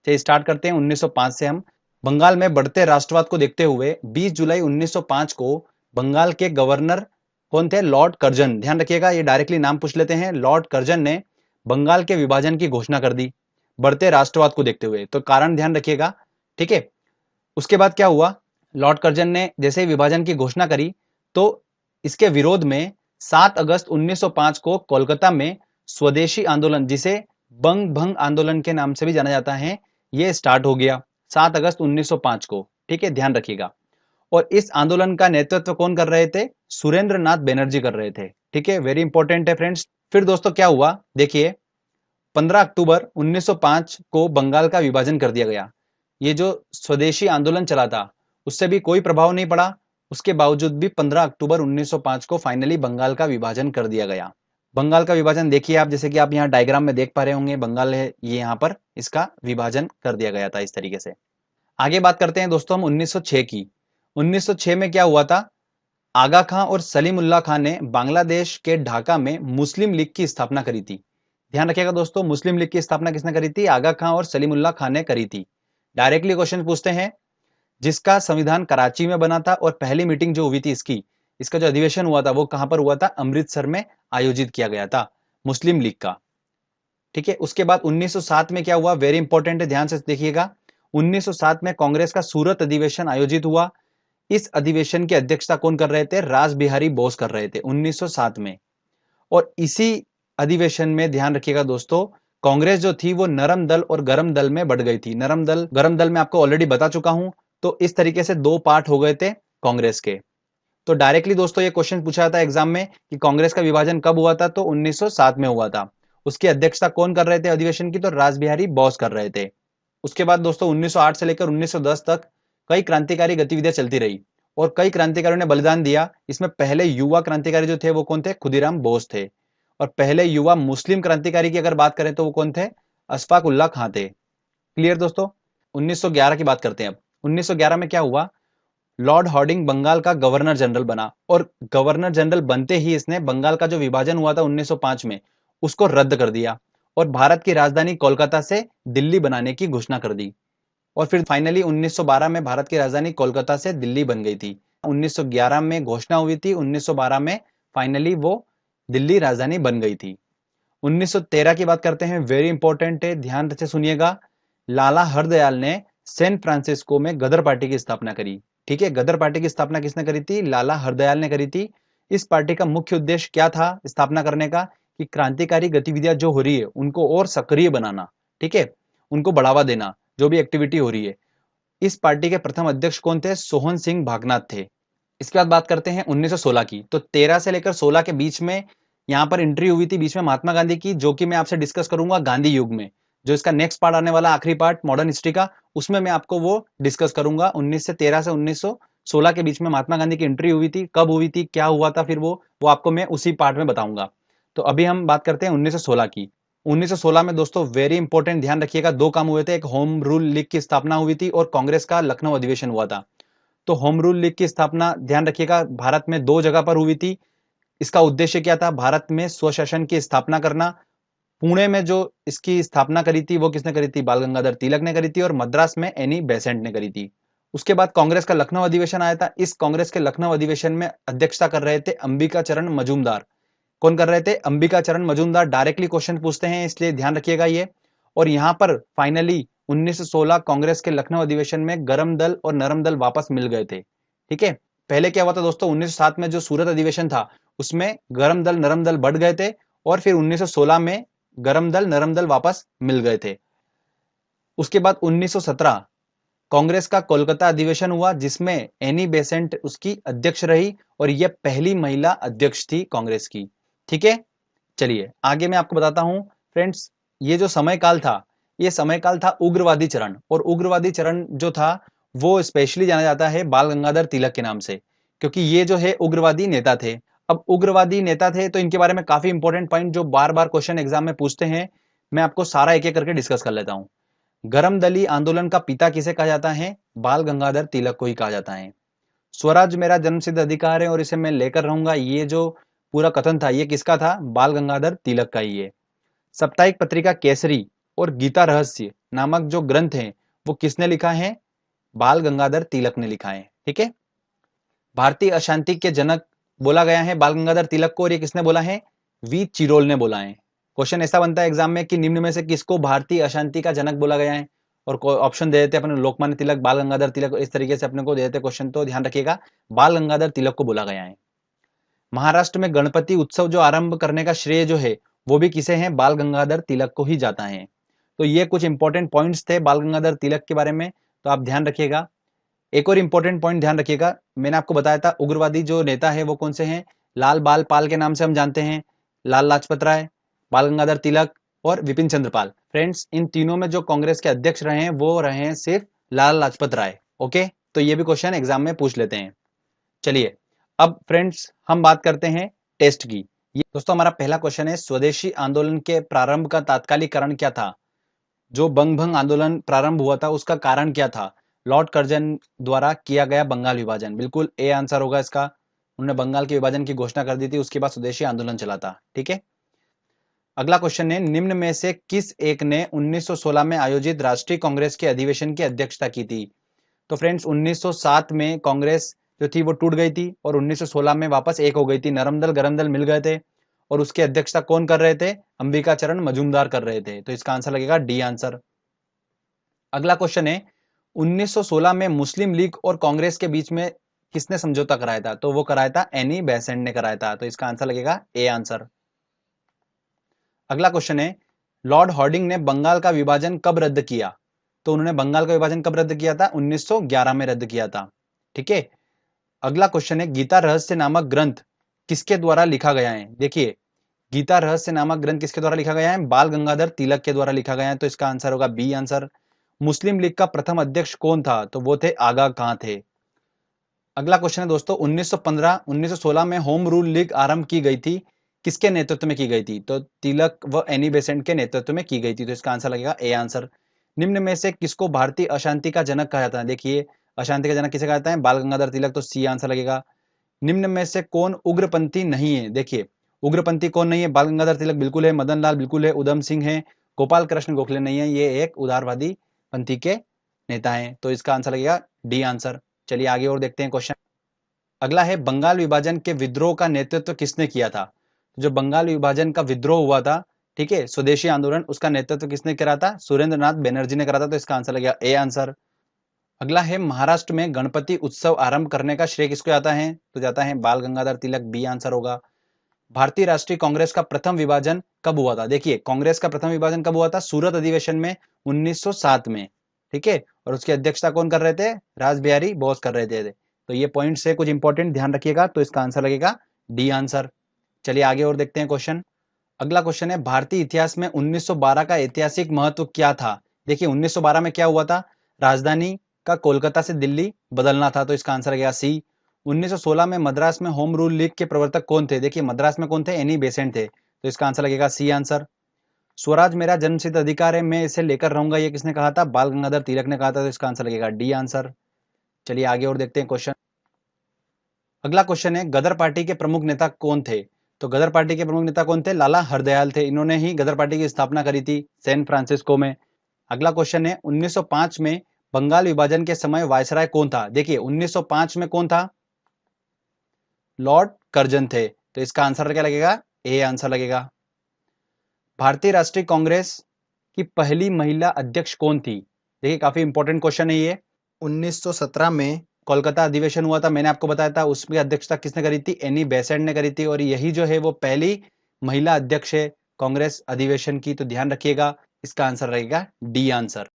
चलिए स्टार्ट करते हैं 1905 से हम। बंगाल में बढ़ते राष्ट्रवाद को देखते हुए 20 जुलाई 1905 को बंगाल के गवर्नर कौन थे? Lord Curzon. ध्यान रखिएगा, ये डायरेक्टली नाम पूछ लेते हैं। लॉर्ड कर्जन ने बंगाल के विभाजन की घोषणा कर दी बढ़ते राष्ट्रवाद को देखते हुए। तो कारण ध्यान रखिएगा, ठीक है। उसके बाद क्या हुआ? लॉर्ड कर्जन ने जैसे ही विभाजन की घोषणा करी तो इसके विरोध में 7 अगस्त 1905 को कोलकाता में स्वदेशी आंदोलन, जिसे बंग भंग आंदोलन के नाम से भी जाना जाता है, ये स्टार्ट हो गया 7 अगस्त 1905 को। ठीक है, ध्यान रखिएगा। और इस आंदोलन का नेतृत्व कौन कर रहे थे? सुरेंद्र नाथ बैनर्जी कर रहे थे। ठीक है, वेरी इंपॉर्टेंट है फ्रेंड्स। फिर दोस्तों क्या हुआ देखिए, 15 अक्टूबर 1905 को बंगाल का विभाजन कर दिया गया। ये जो स्वदेशी आंदोलन चला था उससे भी कोई प्रभाव नहीं पड़ा। उसके बावजूद भी 15 अक्टूबर 1905 को फाइनली बंगाल का विभाजन कर दिया गया। बंगाल का विभाजन देखिए आप, जैसे कि आप यहाँ डायग्राम में देख पा रहे होंगे, बंगाल है ये, यहाँ पर इसका विभाजन कर दिया गया था इस तरीके से। आगे बात करते हैं दोस्तों हम 1906 की। 1906 में क्या हुआ था? आगा खां और सलीमुल्लाह खां ने बांग्लादेश के ढाका में मुस्लिम लीग की स्थापना करी थी। ध्यान रखिएगा दोस्तों, मुस्लिम लीग की स्थापना किसने करी थी? आगा खां और सलीमुल्लाह खां ने करी थी। डायरेक्टली क्वेश्चन पूछते हैं, जिसका संविधान कराची में बना था और पहली मीटिंग जो हुई थी इसका जो अधिवेशन हुआ था वो कहां पर हुआ था? अमृतसर में आयोजित किया गया था मुस्लिम लीग का। ठीक है, उसके बाद 1907 में क्या हुआ? वेरी इंपॉर्टेंट है, ध्यान से देखिएगा। 1907 में कांग्रेस का सूरत अधिवेशन आयोजित हुआ। इस अधिवेशन की अध्यक्षता कौन कर रहे थे? रास बिहारी बोस कर रहे थे 1907 में। और इसी अधिवेशन में ध्यान रखिएगा दोस्तों, कांग्रेस जो थी वो नरम दल और गरम दल में बढ़ गई थी। नरम दल गरम दल में आपको ऑलरेडी बता चुका हूं। तो इस तरीके से दो पार्ट हो गए थे कांग्रेस के। तो डायरेक्टली दोस्तों ये क्वेश्चन पूछा था एग्जाम में कि कांग्रेस का विभाजन कब हुआ था? तो 1907 में हुआ था। उसकी अध्यक्षता कौन कर रहे थे अधिवेशन की? तो रास बिहारी बोस कर रहे थे। उसके बाद दोस्तों 1908 से लेकर 1910 तक कई क्रांतिकारी गतिविधियां चलती रही और कई क्रांतिकारियों ने बलिदान दिया। इसमें पहले युवा क्रांतिकारी जो थे वो कौन थे? खुदीराम बोस थे। और पहले युवा मुस्लिम क्रांतिकारी की अगर बात करें तो वो कौन थे? अशफाक उल्लाह खां थे। क्लियर दोस्तों? 1911 की बात करते हैं अब। 1911 में क्या हुआ? लॉर्ड हार्डिंग बंगाल का गवर्नर जनरल बना और गवर्नर जनरल बनते ही इसने बंगाल का जो विभाजन हुआ था 1905 में उसको रद्द कर दिया और भारत की राजधानी कोलकाता से दिल्ली बनाने की घोषणा कर दी। और फिर फाइनली 1912 में भारत की राजधानी कोलकाता से दिल्ली बन गई थी। 1911 में घोषणा हुई थी, 1912 में फाइनली वो दिल्ली राजधानी बन गई थी। 1913 की बात करते हैं, वेरी इंपॉर्टेंट है, ध्यान से सुनिएगा। लाला हरदयाल ने सैन फ्रांसिस्को में गदर पार्टी की स्थापना करी। ठीक है, गदर पार्टी की स्थापना किसने करी थी? लाला हरदयाल ने करी थी। इस पार्टी का मुख्य उद्देश्य क्या था स्थापना करने का? कि क्रांतिकारी गतिविधियां जो हो रही है उनको और सक्रिय बनाना। ठीक है, उनको बढ़ावा देना, जो भी एक्टिविटी हो रही है। इस पार्टी के प्रथम अध्यक्ष कौन थे? सोहन सिंह भागनाथ थे। इसके बाद बात करते हैं 1916 की। तो 13 से लेकर 16 के बीच में यहाँ पर एंट्री हुई थी बीच में महात्मा गांधी की, जो कि मैं आपसे डिस्कस करूंगा गांधी युग में। जो इसका नेक्स्ट पार्ट आने वाला आखिरी पार्ट मॉडर्न हिस्ट्री का, उसमें मैं आपको वो डिस्कस करूंगा। 1913 से 1916 के बीच में महात्मा गांधी की एंट्री हुई थी, कब हुई थी, क्या हुआ था, फिर वो आपको मैं उसी पार्ट में बताऊंगा। तो अभी हम बात करते हैं 1916 की। 1916 में दोस्तों वेरी इंपॉर्टेंट, ध्यान रखिएगा, दो काम हुए थे। एक होम रूल लीग की स्थापना हुई थी और कांग्रेस का लखनऊ अधिवेशन हुआ था। तो होम रूल लीग की स्थापना ध्यान रखिएगा भारत में दो जगह पर हुई थी। इसका उद्देश्य क्या था? भारत में स्वशासन की स्थापना करना। पुणे में जो इसकी स्थापना करी थी वो किसने करी थी? बाल गंगाधर तिलक ने करी थी। और मद्रास में एनी बेसेंट ने करी थी। उसके बाद कांग्रेस का लखनऊ अधिवेशन आया था। इस कांग्रेस के लखनऊ अधिवेशन में अध्यक्षता कर रहे थे अंबिका चरण मजूमदार। कौन कर रहे थे? अंबिका चरण मजूमदार। डायरेक्टली क्वेश्चन पूछते हैं इसलिए ध्यान रखिएगा ये। और यहां पर फाइनली 1916 कांग्रेस के लखनऊ अधिवेशन में गरम दल और नरम दल वापस मिल गए थे। ठीक है, पहले क्या हुआ था दोस्तों? 1907 में जो सूरत अधिवेशन था उसमें गरम दल नरम दल बढ़ गए थे और फिर 1916 में गरम दल नरम दल वापस मिल गए थे। उसके बाद 1917 कांग्रेस का कोलकाता अधिवेशन हुआ जिसमें एनी बेसेंट उसकी अध्यक्ष रही और यह पहली महिला अध्यक्ष थी कांग्रेस की। ठीक है, चलिए आगे मैं आपको बताता हूं फ्रेंड्स। ये जो समय काल था, ये समय काल था उग्रवादी चरण। और उग्रवादी चरण जो था वो स्पेशली जाना जाता है बाल गंगाधर तिलक के नाम से, क्योंकि ये जो है उग्रवादी नेता थे। अब उग्रवादी नेता थे तो इनके बारे में काफी इंपॉर्टेंट पॉइंट जो बार बार क्वेश्चन एग्जाम में पूछते हैं, मैं आपको सारा एक एक करके डिस्कस कर लेता हूं। गरम दली आंदोलन का पिता किसे कहा जाता है? बाल गंगाधर तिलक को ही कहा जाता है। स्वराज मेरा जन्मसिद्ध अधिकार है और इसे मैं लेकर रहूंगा, ये जो पूरा कथन था ये किसका था? बाल गंगाधर तिलक का ही है। साप्ताहिक पत्रिका केसरी और गीता रहस्य नामक जो ग्रंथ हैं वो किसने लिखा है? बाल गंगाधर तिलक ने लिखा है। ठीक है, भारतीय अशांति के जनक बोला गया है बाल गंगाधर तिलक को, और ये किसने बोला है? वी चिरोल ने बोला है। क्वेश्चन ऐसा बनता है एग्जाम में कि निम्न में से किसको भारतीय अशांति का जनक बोला गया है, और ऑप्शन दे देते अपने लोकमान्य तिलक, बाल गंगाधर तिलक, इस तरीके से अपने को दे देते क्वेश्चन, तो ध्यान रखिएगा बाल गंगाधर तिलक को बोला गया है। महाराष्ट्र में गणपति उत्सव जो आरंभ करने का श्रेय जो है वो भी किसे है? बाल गंगाधर तिलक को ही जाता है। तो ये कुछ इंपॉर्टेंट पॉइंट्स थे बाल गंगाधर तिलक के बारे में, तो आप ध्यान रखिएगा। एक और इंपॉर्टेंट पॉइंट ध्यान रखिएगा, मैंने आपको बताया था उग्रवादी जो नेता है वो कौन से हैं? लाल बाल पाल के नाम से हम जानते हैं, लाल लाजपत राय, बाल गंगाधर तिलक और विपिन चंद्र पाल। फ्रेंड्स, इन तीनों में जो कांग्रेस के अध्यक्ष रहे हैं वो रहे हैं सिर्फ लाल लाजपत राय। ओके, तो ये भी क्वेश्चन एग्जाम में पूछ लेते हैं। चलिए अब फ्रेंड्स हम बात करते हैं टेस्ट की। ये दोस्तों हमारा पहला क्वेश्चन है, स्वदेशी आंदोलन के प्रारंभ का तात्कालिक कारण क्या था? जो बंग भंग आंदोलन प्रारंभ हुआ था उसका कारण क्या था? लॉर्ड कर्जन द्वारा किया गया बंगाल विभाजन, बिल्कुल ए आंसर होगा इसका। उन्होंने बंगाल के विभाजन की घोषणा कर दी थी, उसके बाद स्वदेशी आंदोलन चला था। ठीक है, अगला क्वेश्चन है, निम्न में से किस एक ने 1916 में आयोजित राष्ट्रीय कांग्रेस के अधिवेशन की अध्यक्षता की थी? तो फ्रेंड्स 1907 में कांग्रेस जो थी वो टूट गई थी और 1916 में वापस एक हो गई थी, नरम दल गरम दल मिल गए थे, और उसकी अध्यक्षता कौन कर रहे थे? अंबिका चरण मजूमदार कर रहे थे। तो इसका आंसर लगेगा डी आंसर। अगला क्वेश्चन है, 1916 में मुस्लिम लीग और कांग्रेस के बीच में किसने समझौता कराया था? तो वो कराया था एनी बेसेंट ने कराया था। तो इसका आंसर लगेगा ए आंसर। अगला क्वेश्चन है, लॉर्ड हार्डिंग ने बंगाल का विभाजन कब रद्द किया? तो उन्होंने बंगाल का विभाजन कब रद्द किया था? 1911 में रद्द किया था। ठीक है, अगला क्वेश्चन है, गीता रहस्य नामक ग्रंथ किसके द्वारा लिखा गया है? देखिए, गीता रहस्य नामक ग्रंथ किसके द्वारा लिखा गया है? बाल गंगाधर तिलक के द्वारा लिखा गया है। तो इसका आंसर होगा बी आंसर। मुस्लिम लीग का प्रथम अध्यक्ष कौन था? तो वो थे आगा खां थे। अगला क्वेश्चन है दोस्तों, 1915 1916 में होम रूल लीग आरंभ की गई थी, किसके नेतृत्व में की गई थी? तो तिलक व एनी बेसेंट के नेतृत्व में की गई थी। तो इसका आंसर लगेगा ए आंसर। निम्न में से किसको भारतीय अशांति का जनक कहा जाता है? देखिए, अशांति का जनक किसे कहा जाता है? बाल गंगाधर तिलक। तो सी आंसर लगेगा। निम्न में से कौन उग्रपंथी नहीं है? देखिए, उग्रपंथी कौन नहीं है? बाल गंगाधर तिलक बिल्कुल है, मदन लाल बिल्कुल है, उधम सिंह है, गोपाल कृष्ण गोखले नहीं है, ये एक उदारवादी पंथी के नेता हैं। तो इसका आंसर लगेगा डी आंसर। चलिए आगे और देखते हैं क्वेश्चन। अगला है, बंगाल विभाजन के विद्रोह का नेतृत्व किसने किया था? जो बंगाल विभाजन का विद्रोह हुआ था, ठीक है, स्वदेशी आंदोलन, उसका नेतृत्व किसने करा था? सुरेंद्र नाथ बनर्जी ने करा था। तो इसका आंसर लगेगा ए आंसर। अगला है, महाराष्ट्र में गणपति उत्सव आरंभ करने का श्रेय किसको जाता है? तो जाता है बाल गंगाधर तिलक, बी आंसर होगा। भारतीय राष्ट्रीय कांग्रेस का प्रथम विभाजन कब हुआ था? देखिए, कांग्रेस का प्रथम विभाजन कब हुआ था? सूरत अधिवेशन में 1907 में। ठीक है, और उसकी अध्यक्षता कौन कर रहे थे? राज बिहारी बोस कर रहे थे। तो ये पॉइंट्स है कुछ इंपॉर्टेंट, ध्यान रखिएगा। तो इसका आंसर लगेगा डी आंसर। चलिए आगे और देखते हैं क्वेश्चन। अगला क्वेश्चन है, भारतीय इतिहास में 1912 का ऐतिहासिक महत्व क्या था? देखिए, 1912 में क्या हुआ था? राजधानी का कोलकाता से दिल्ली बदलना था। तो इसका आंसर लगेगा सी। 1916 में मद्रास में होम रूल लीग के प्रवर्तक कौन थे? देखिए, मद्रास में कौन थे? एनी बेसेंट थे। तो इसका आंसर लगेगा सी आंसर। स्वराज मेरा जन्मसिद्ध अधिकार है, मैं इसे लेकर रहूंगा, ये किसने कहा था? बाल गंगाधर तिलक ने कहा था। तो इसका आंसर लगेगा डी आंसर। चलिए आगे और देखते हैं क्वेश्चन। अगला क्वेश्चन है, गदर पार्टी के प्रमुख नेता कौन थे? तो गदर पार्टी के प्रमुख नेता कौन थे? लाला हरदयाल थे। इन्होंने ही गदर पार्टी की स्थापना करी थी सैन फ्रांसिस्को में। अगला क्वेश्चन है, 1905 में बंगाल विभाजन के समय वायसराय कौन था? देखिए, 1905 में कौन था? लॉर्ड कर्जन थे। तो इसका आंसर क्या लगेगा? ए आंसर लगेगा। भारतीय राष्ट्रीय कांग्रेस की पहली महिला अध्यक्ष कौन थी? देखिए, काफी इंपॉर्टेंट क्वेश्चन है ये। 1917 में कोलकाता अधिवेशन हुआ था, मैंने आपको बताया था, उसकी अध्यक्षता किसने करी थी? एनी बेसेंट ने करी थी, और यही जो है वो पहली महिला अध्यक्ष है कांग्रेस अधिवेशन की। तो ध्यान रखिएगा, इसका आंसर रहेगा डी आंसर।